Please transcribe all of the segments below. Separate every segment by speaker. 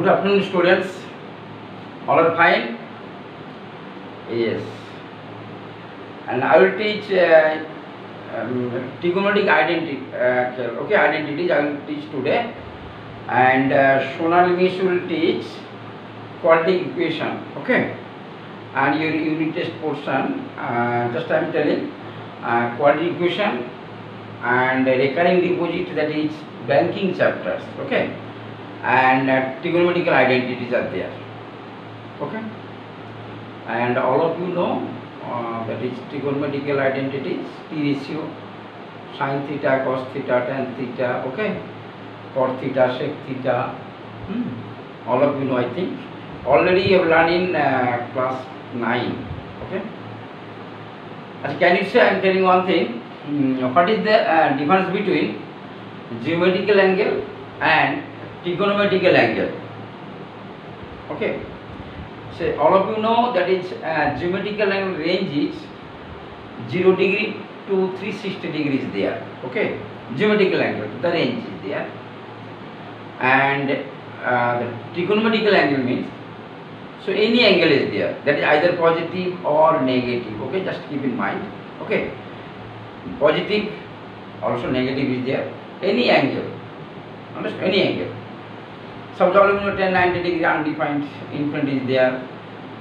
Speaker 1: Good afternoon, students. All are fine? Yes. And I will teach trigonometric identity. Okay, identities I will teach today. And Sonali Miss will teach quadratic equation. Okay. And your unit test portion. Just I am telling quadratic equation and recurring deposit, that is banking chapters. Okay. And trigonometrical identities are there. Okay, and all of you know that is trigonometrical identities: T ratio, sin theta, cos theta, tan theta. Okay, cot theta, sec theta. All of you know, I think already you have learned in class 9. Okay, and can you say, I am telling one thing, what is the difference between geometrical angle and trigonometrical angle? Okay, so all of you know that is geometrical angle range is 0 degree to 360 degrees there. Okay, geometrical angle, the range is there, and the trigonometrical angle means, so any angle is there, that is either positive or negative. Okay, just keep in mind. Okay, positive, also negative is there, any angle, understand, any angle. Some problem, 10, 90 degree undefined infinite is there.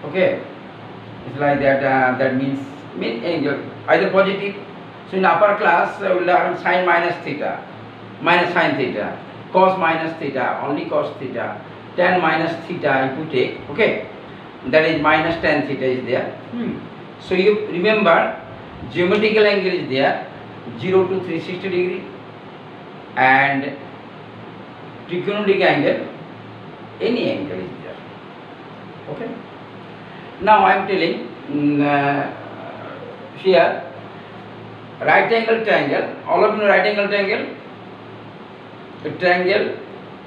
Speaker 1: Okay, it's like that. That means angle either positive. So in upper class we will learn sin minus theta, minus sin theta, cos minus theta, only cos theta, tan minus theta if you take. Okay, that is minus tan theta is there. So you remember, geometrical angle is there 0 to 360 degree, and trigonometric angle, any angle is there. Okay, now I am telling here right angle triangle. All of you know right angle triangle, a triangle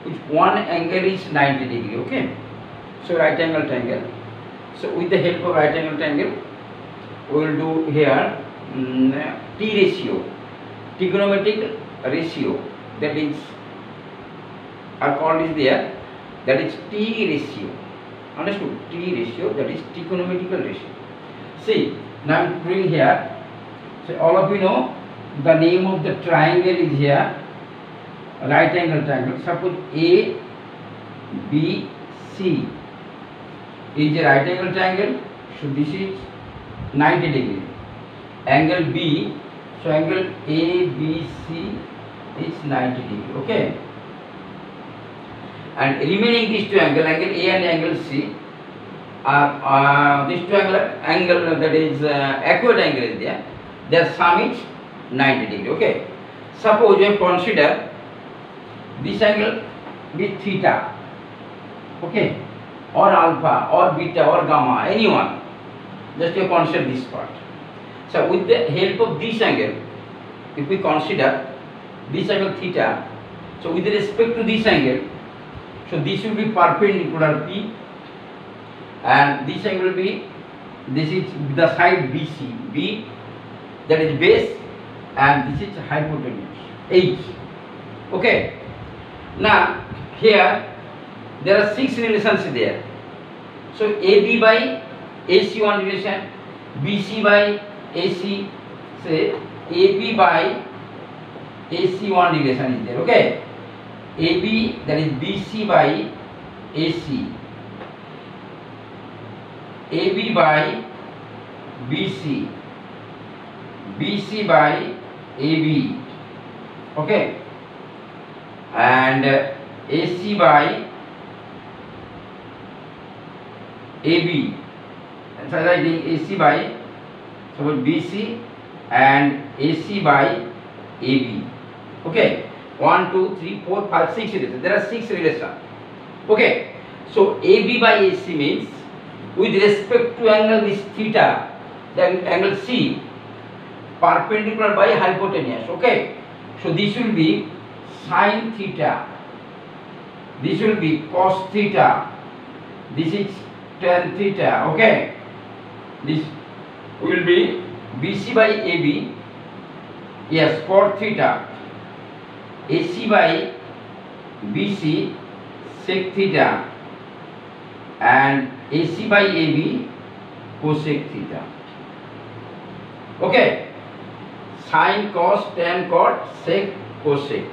Speaker 1: which one angle is 90 degree. Okay, so right angle triangle. So with the help of right angle triangle we will do here T ratio, trigonometric ratio, that is are called is there, that is T ratio. Understood? T ratio, that is trigonometrical ratio. See, now I am doing here. So all of you know the name of the triangle is here right angle triangle. Suppose A B C is a right angle triangle. So this is 90 degree. Angle B, so angle A B C is 90 degree. Okay, and remaining these two angles, angle A and angle C, are these two angle that is acute angle is there, their sum is 90 degree. Okay, suppose you consider this angle with theta, okay, or alpha or beta or gamma, anyone, just you consider this part. So with the help of this angle, if we consider this angle theta, so with respect to this angle, so this will be perpendicular P, and this angle will be, this is the side BC, B that is base, and this is hypotenuse H. Okay, now here there are 6 relations there. So AB by AC one relation, BC by AC, say AB by AC one relation is there. Okay, AB, that is BC by AC, AB by BC, BC by AB. Okay, and AC by AB. And so writing AC by, suppose BC and AC by AB. Okay, 1, 2, 3, 4, 5, 6 relations. There are 6 relations. Okay, so AB by AC means with respect to angle this theta, the angle C, perpendicular by hypotenuse. Okay, so this will be sin theta, this will be cos theta, this is tan theta. Okay, this will be BC by AB, yes, cot theta, AC by BC, sec theta, and AC by AB cosec theta. Okay, sin, cos, tan, cot, sec, cosec.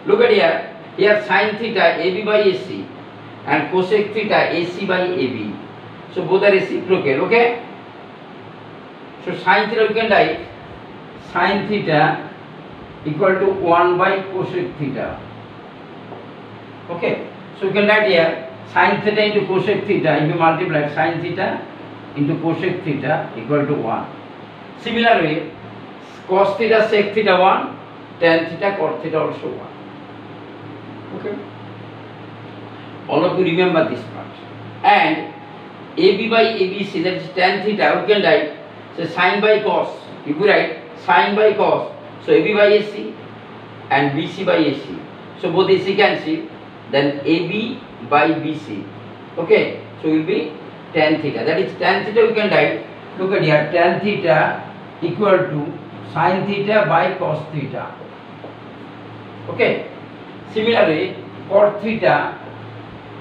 Speaker 1: Look at here. Here sin theta AB by AC and cosec theta AC by AB. So both are reciprocal. Okay. So sin theta we can write sin theta equal to 1 by cosec theta. Okay. So we can write here sin theta into cosec theta. If you multiply sin theta into cosec theta equal to 1. Similarly, cos theta sec theta 1, tan theta cot theta also 1. Okay. All of you remember this part. And AB by ABC, that is tan theta, we can write so sin by cos. If we write sin by cos, so AB by AC and BC by AC. So both AC cancel, then AB by BC. Okay, so will be tan theta. That is tan theta we can write. Look at here, tan theta equal to sin theta by cos theta. Okay. Similarly, cot theta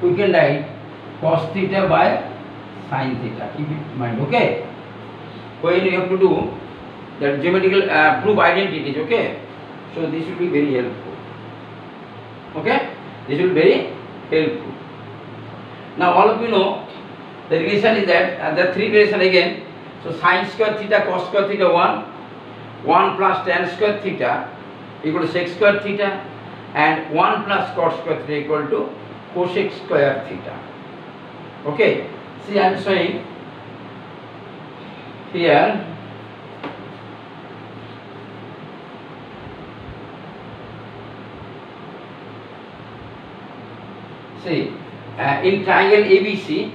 Speaker 1: we can write cos theta by sin theta. Keep it in mind. Okay. When you have to do that geometrical proof identities. Okay. So this will be very helpful. Okay. This will be very helpful. Now all of you know the relation is that the three relation again. So sin square theta cos square theta 1 plus tan square theta equal to sec square theta, and 1 plus cot square theta equal to cosec square theta. Okay. See, I am showing here. See, in triangle ABC,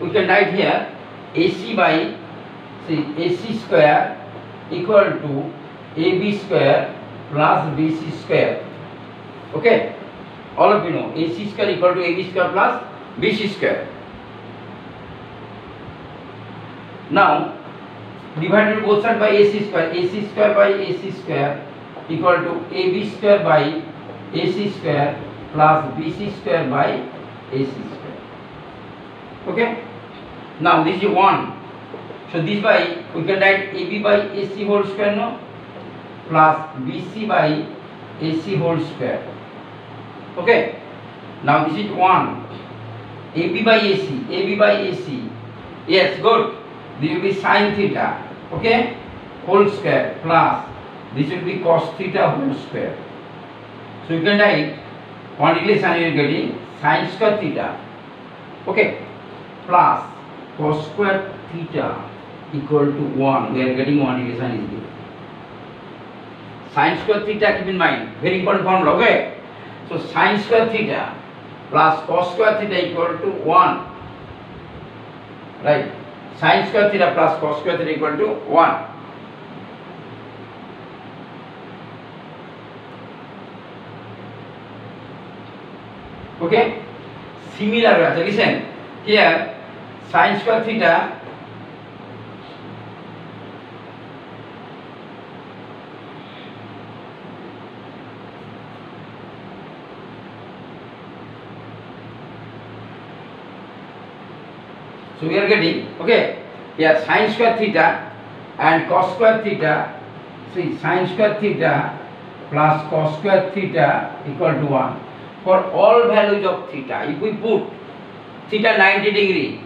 Speaker 1: we can write here AC by AC square equal to AB square plus BC square. Okay, all of you know AC square equal to AB square plus BC square. Now divided both sides by AC square by AC square equal to AB square by AC square plus BC square by AC square. Okay. Now this is 1. So this by we can write AB by AC whole square no plus BC by AC whole square. Okay. Now this is 1. AB by AC. Yes, good. This will be sin theta. Okay. Whole square plus this will be cos theta whole square. So you can write one relation you are getting sin square theta. Okay. Plus cos square theta equal to 1. We are getting one relation is there. Sin square theta, keep in mind, very important formula. Okay. So sin square theta plus cos square theta equal to 1. Right. Sin square theta plus cos square theta equal to 1. Okay. Similar, listen here, sin square theta so we are getting, okay, here sin square theta and cos square theta. See, sin square theta plus cos square theta equal to 1. For all values of theta, if we put theta 90 degree,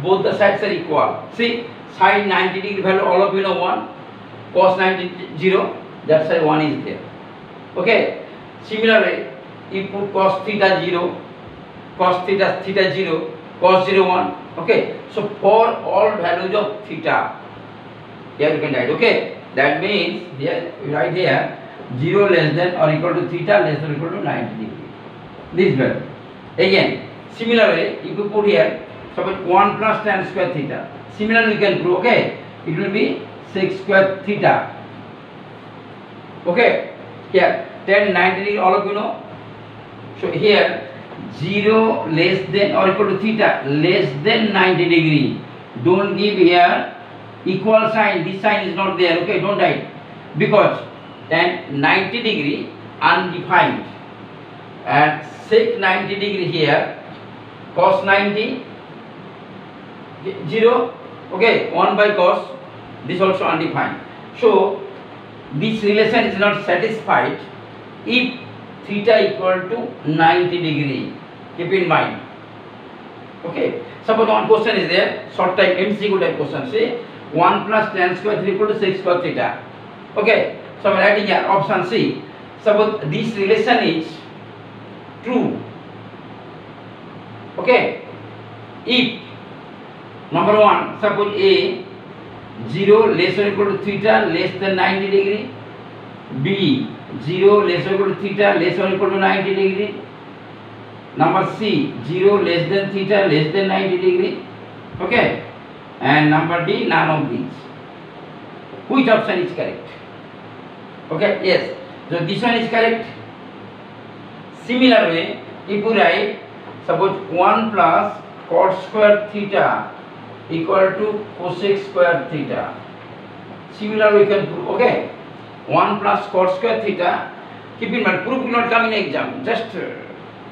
Speaker 1: both the sides are equal. See, sin 90 degree value, all of you know 1, cos 90 0, that's why 1 is there. Okay. Similarly, if put cos theta 0, cos theta 0, cos 0 1. Okay. So for all values of theta, here you can write. Okay. That means here you write here 0 less than or equal to theta less than or equal to 90 degree. This value. Again, similarly, if you put here, suppose 1 plus tan square theta. Similarly, we can prove, okay, it will be sec square theta. Okay, here, tan 90 degree, all of you know. So here, 0 less than or equal to theta less than 90 degree. Don't give here equal sign, this sign is not there, okay, don't write. Because tan 90 degree undefined. And sec 90 degree here, cos 90 0, okay, 1 by cos, this also undefined. So this relation is not satisfied if theta equal to 90 degree. Keep in mind. Okay, suppose one question is there, short time MCQ type question. Say 1 plus tan square theta equal to 6 cos theta. Okay, so I am writing here option C. Suppose this relation is true. Okay, if number 1, suppose A 0 less or equal to theta less than 90 degree, B 0 less or equal to theta less or equal to 90 degree, number C 0 less than theta less than 90 degree, okay, and number D none of these. Which option is correct? Okay, yes, so this one is correct. Similar way, if we write suppose 1 plus cot square theta equal to cosec square theta, similar we can prove. Okay, 1 plus cot square theta, keep in mind, proof will not come in exam, just you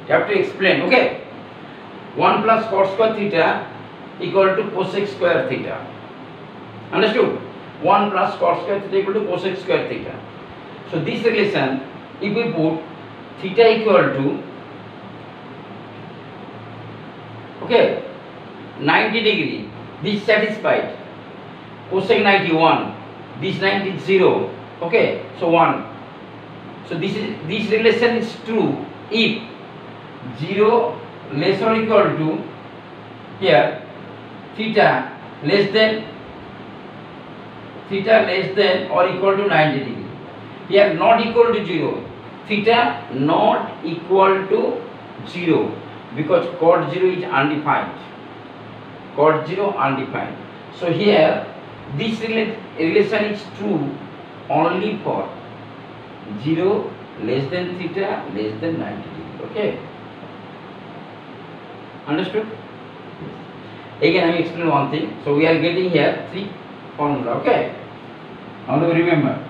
Speaker 1: have to explain. Okay, 1 plus cot square theta equal to cosec square theta. Understood? 1 plus cot square theta equal to cosec square theta. So this relation, if we put theta equal to, okay, 90 degree, this satisfied, cosec 91, this 90 is 0, okay, so 1. So this relation is true if 0 less or equal to, here theta less than or equal to 90 degree. Here not equal to 0, theta not equal to 0, because cot 0 is undefined. Cot 0 undefined. So here this relation is true only for 0 less than theta less than 90 degree. Okay, understood? Again I will explain one thing. So we are getting here 3 formula. Okay, how do we remember?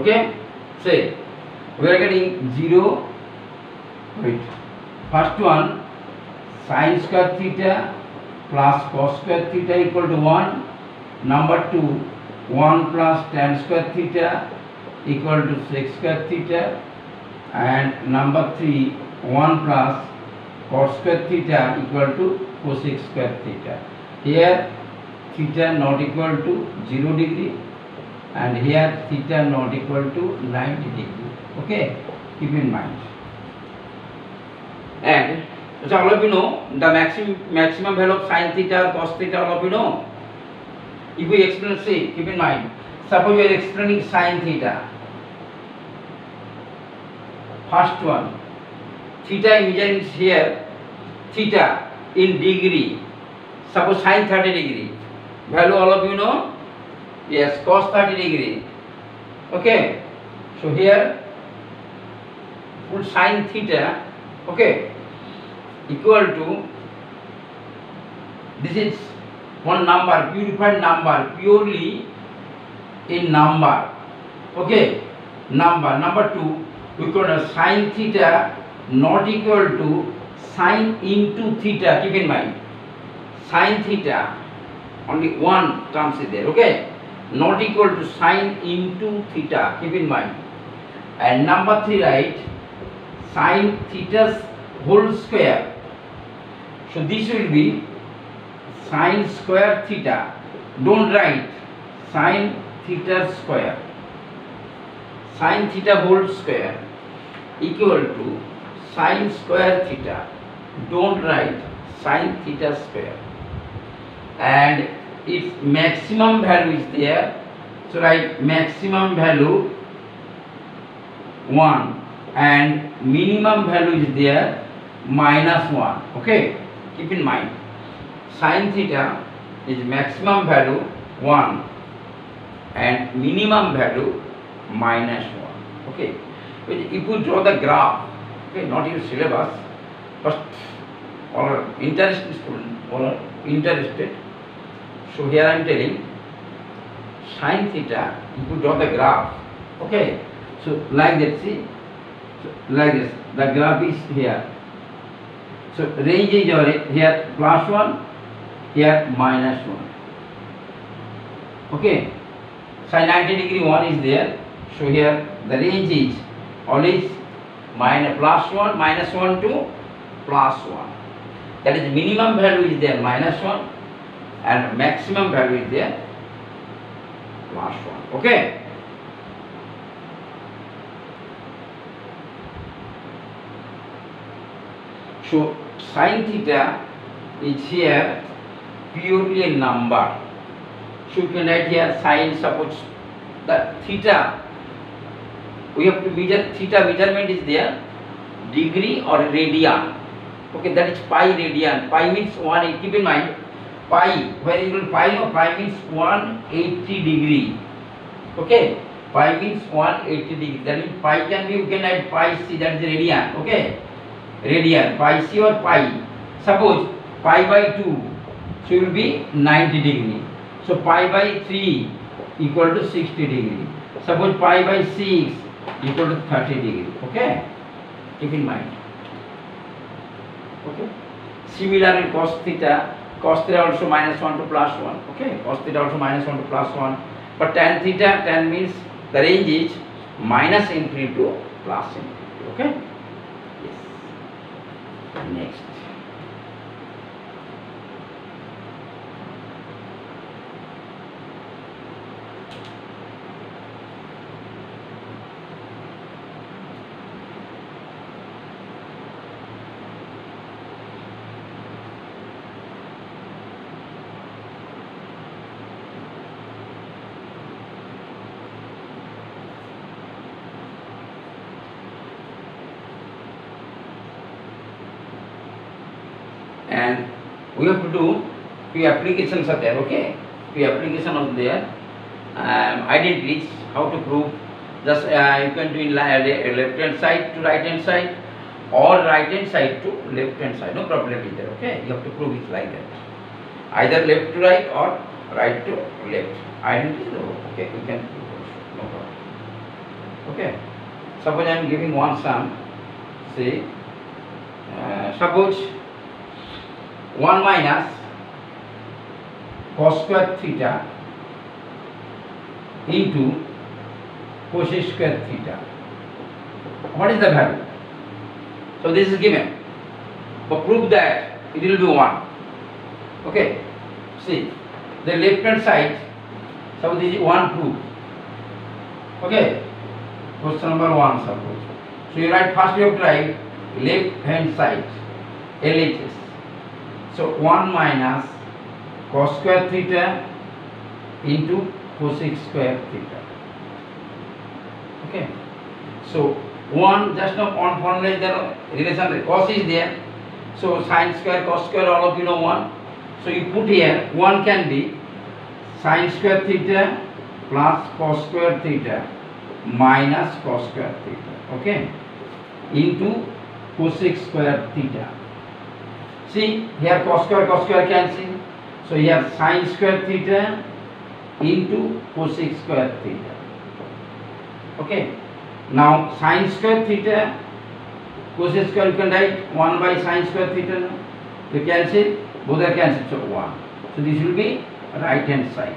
Speaker 1: Okay, say we are getting 0, wait, first one sin square theta plus cos square theta equal to 1, number 2 1 plus tan square theta equal to sec square theta, and number 3 1 plus cos square theta equal to cosec square theta. Here theta not equal to 0 degree, and here theta not equal to 90 degree. Okay, keep in mind. And so all of you know the maximum value of sin theta or cos theta, all of you know. If we explain, say, keep in mind, suppose we are explaining sin theta. First one, theta measuring is here, theta in degree, suppose sin 30 degree, value all of you know. Yes, cos 30 degree. Okay, so here put sin theta, okay, equal to, this is one number, purified number, purely in number. Okay, number 2 we call sin theta not equal to sin into theta. Keep in mind, sin theta only one terms is there. Okay, not equal to sin into theta. Keep in mind. And number 3 write sin theta's whole square. So this will be sin square theta. Don't write sin theta square. Sin theta whole square equal to sin square theta. Don't write sin theta square. And its maximum value is there, so write maximum value 1 and minimum value is there -1. Okay, keep in mind, sin theta is maximum value 1 and minimum value minus 1. Okay, if you draw the graph, okay, not your syllabus, but all are interested students, all are interested. So here I am telling sin theta, if you draw the graph, okay, so like that, see, so like this, the graph is here. So range is here +1, here -1. Okay, sin 90 degree 1 is there. So here the range is always +1, -1 to +1. That is minimum value is there -1 and maximum value is there +1. Okay. So sin theta is here purely a number. So you can write here sin, suppose the theta, we have to measure, theta measurement is there, degree or radian. Okay, that is pi radian. Pi means 180, keep in mind, pi, where you will pi, no, pi means 180 degree. Okay, pi means 180 degree. That means pi can be, you can write pi c, that is radian. Okay, radian, pi c or pi. Suppose pi by 2, so it will be 90 degree. So pi by 3 equal to 60 degree. Suppose pi by 6 equal to 30 degree. Okay, keep in mind. Okay, similarly cos theta also -1 to +1. Okay, cos theta also -1 to +1. But tan theta, tan means the range is -infinity to +infinity. Okay. Yes. Next. And we have to do few applications are there. Okay, few applications are there. Identities, how to prove. Just you can do in left hand side to right hand side, or right hand side to left hand side. No problem is there. Okay, you have to prove it like that. Either left to right or right to left. Identity. Okay, you can prove it. No problem. Okay. Suppose I am giving one sum. Say, suppose 1 minus cos square theta into cos square theta. What is the value? So this is given. But prove that it will be 1. Okay. See, the left hand side. So this is 1 proof. Okay. Question number 1 suppose. So you write, first you have to write left hand side, LHS. So 1 minus cos square theta into cosec square theta. Okay. So 1, just now on formula is there, relation cos is there. So sin square, cos square, all of you know 1. So you put here 1 can be sin square theta plus cos square theta minus cos square theta. Okay. Into cosec square theta. See, here cos square cancel. So here sin square theta into cosec square theta. Okay. Now sin square theta, cosec square you can write 1 by sin square theta. No? You cancel, both are cancelled, so 1. So this will be right hand side.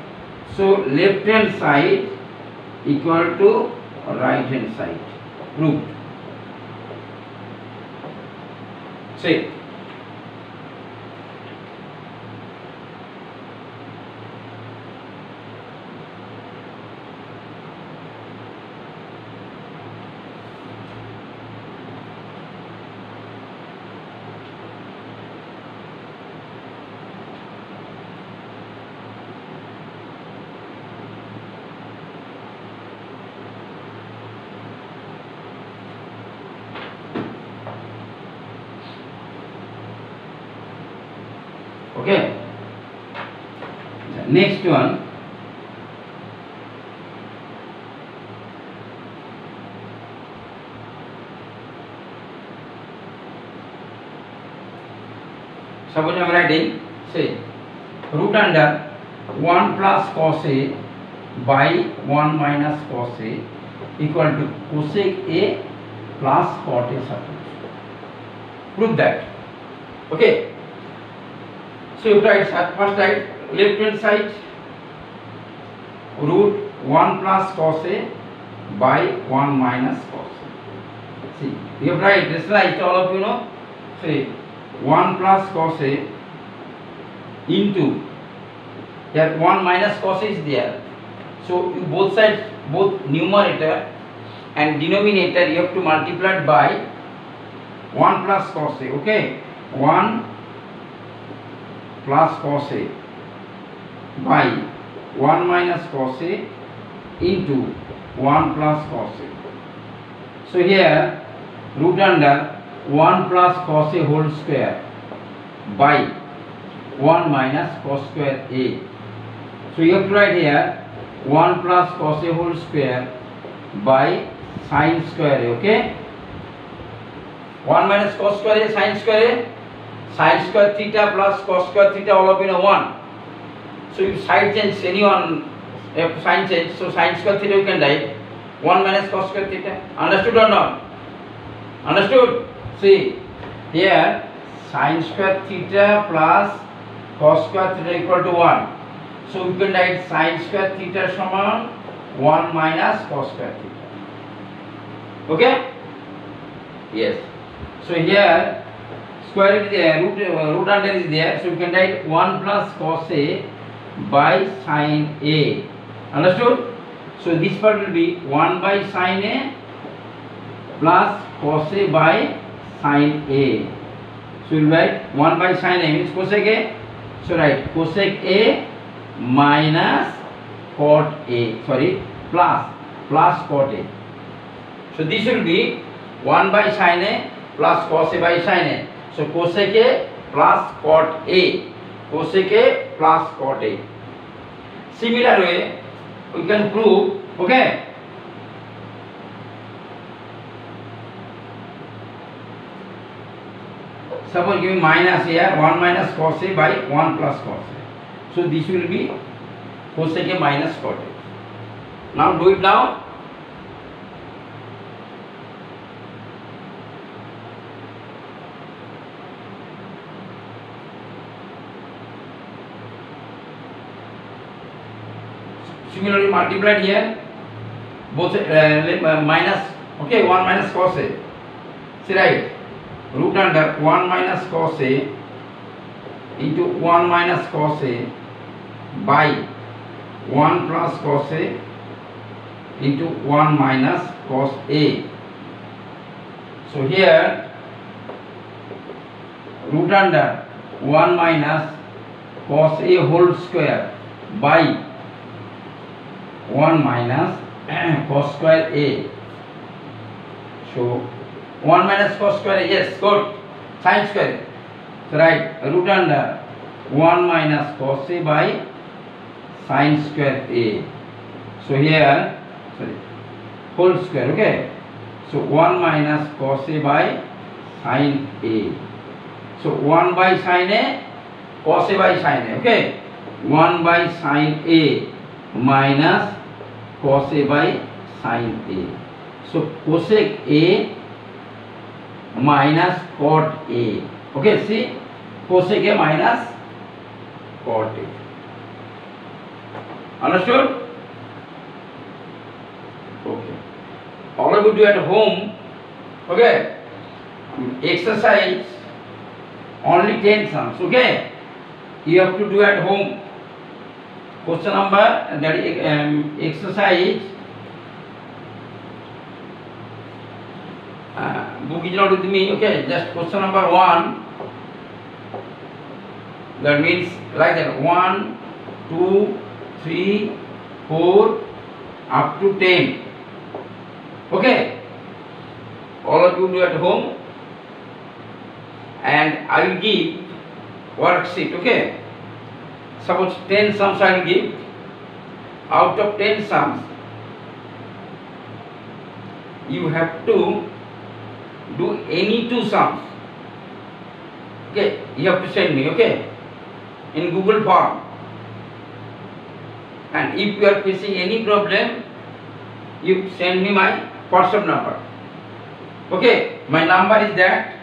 Speaker 1: So left hand side equal to right hand side. Proved. See. Okay. Next one. Suppose I am writing, say, root under 1 plus cos A by 1 minus cos A equal to cosec A plus cot A suppose. Prove that. Okay. So you write first write left hand side root 1 plus cos A by 1 minus cos A. See, you have write this right, all of you know. Say 1 plus cos A into here 1 minus cos A is there. So you both sides, both numerator and denominator, you have to multiply it by 1 plus cos A. Okay, 1 plus cos A by 1 minus cos A into 1 plus cos A. So here root under 1 plus cos A whole square by 1 minus cos square A. So you have to write here 1 plus cos A whole square by sin square A. Okay, 1 minus cos square A, sin square A, sin square theta plus cos square theta, all of you know 1. So if side change anyone, if sign change, so sin square theta you can write 1 minus cos square theta. Understood or not? Understood? See here sin square theta plus cos square theta equal to 1. So you can write sin square theta saman 1 minus cos square theta. Okay? Yes. So here square is there, root under is there. So you can write 1 plus cos A by sin A. Understood? So this part will be 1 by sin A plus cos A by sin A. So you write 1 by sin A means cosec A. So write cosec A minus cot A, sorry, plus cot A. So this will be 1 by sin A plus cos A by sin A. So cosec A plus cot A, cosec A plus cot A. Similar way we can prove. Okay, suppose give me minus here 1 minus cos A by 1 plus cos A. So this will be cosec A minus cot A. Now do it now. Similarly multiplied here both minus, okay, 1 minus cos A. See, right, root under 1 minus cos A into 1 minus cos A by 1 plus cos A into 1 minus cos A. So here root under 1 minus cos A whole square by 1 minus cos square A. So 1 minus cos square A, yes, good. Sin square. So right, root under 1 minus cos A by sin square A. So here, sorry, whole square. Okay. So 1 minus cos A by sin A. So 1 by sin A, cos A by sin A. Okay. 1 by sin A minus cos A by sin A. So cosec A minus cot A. Okay, see, cosec A minus cot A. Understood? Okay. All of you do at home. Okay. Exercise only 10 sums. Okay. You have to do at home. Question number, that is exercise. Book is not with me. Okay, just question number 1. That means like that 1, 2, 3, 4 up to 10. Okay. All of you do at home. And I will give worksheet. Okay. Suppose 10 sums I will give. Out of 10 sums, you have to do any 2 sums. Okay, you have to send me, okay, in Google form. And if you are facing any problem, you send me my WhatsApp number. Okay, my number is that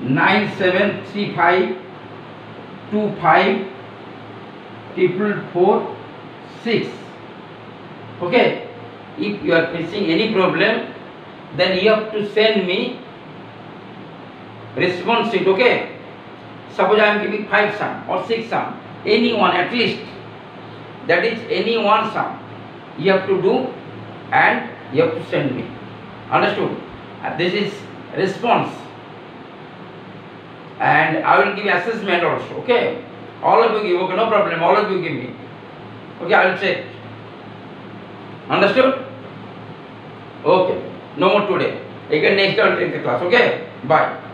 Speaker 1: 9735254446. Okay, if you are facing any problem, then you have to send me response sheet. Okay, suppose I am giving 5 sum or 6 sum, any one at least, that is any one sum you have to do and you have to send me. Understood? This is response, and I will give assessment also. Okay, all of you give. Okay, no problem, all of you give me. Okay, I will check. Understood? Okay, no more today. Again next time take the class. Okay, bye.